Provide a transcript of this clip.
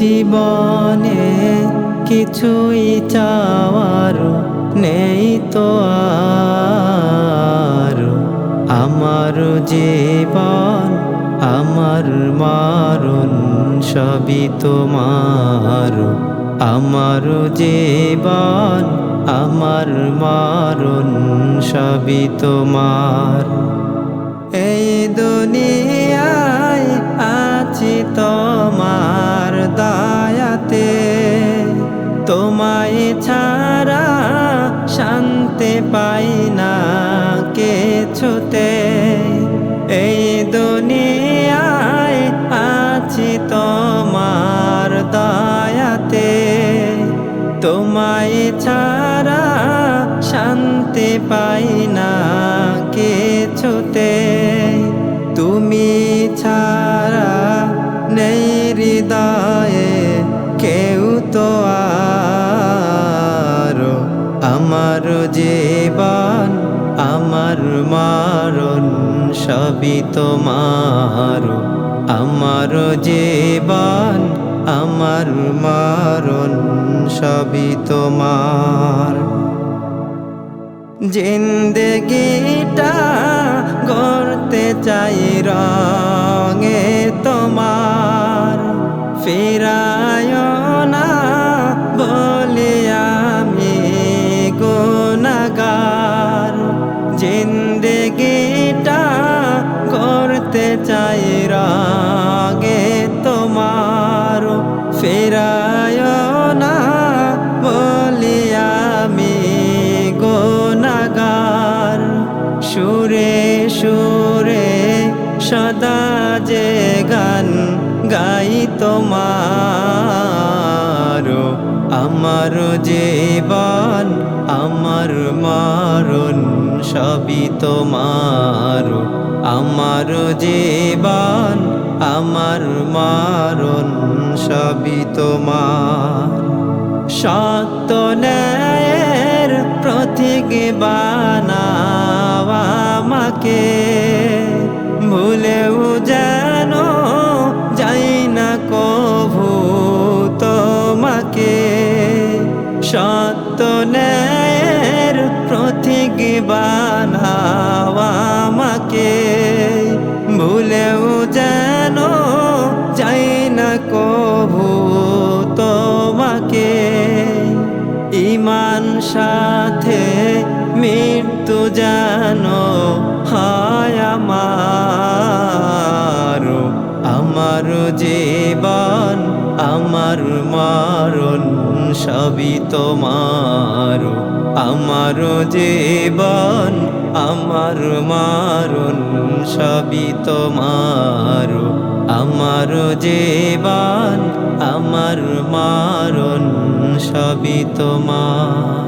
জীবনে কিছুই চাওয়ার নেই তো আর। আমার জীবন আমার মারণ সবই তোমার। আমার জীবন আমার মারণ সবই তোমার। এই দুনিয়ায় আছি তোমার দয়াতে, তোমায় ছাড়া শান্তি পাই না কিছুতে। এই দুনিয়ায় আছি তোমার দয়াতে, তোমায় ছাড়া শান্তি পাই না কিছুতে। তুমি ছাড়া নেই হৃদয়ে কেউ তো আর। আমার জীবন আমার মারণ সবই তোমার। আমার জীবন আমার মারণ সবই তোমার। জিন্দেগিটা গড়তে চাই রঙে তোমার। ফিরায় না বলি আমি গুনাহগার। জিন্দেগিটা গড়তে চাই রঙে তোমার। ফিরায় না বলি আমি গুনাহগার। সুরে সুরে সদা যে গান গাই তোমার। আমার জীবন আমার মারণ সবই তোমার। আমার জীবন আমার মারণ সবই তোমার। সত্য ন্যায়ের প্রতীক বানাও আমাকে, ভুলেও যেন যাই না কভু তোমাকে। সত্য ন্যায়ের প্রতীক বানাও আমাকে, ভুলেও যেন যাই না কভু তোমাকে। ঈমান সাথে মৃত্যু যেন হয় আমার। আমার জীবন আমার মারণ সবই তোমার। আমার জীবন আমার মারণ সবই তোমার। আমার জীবন আমার মারণ সবই তোমার।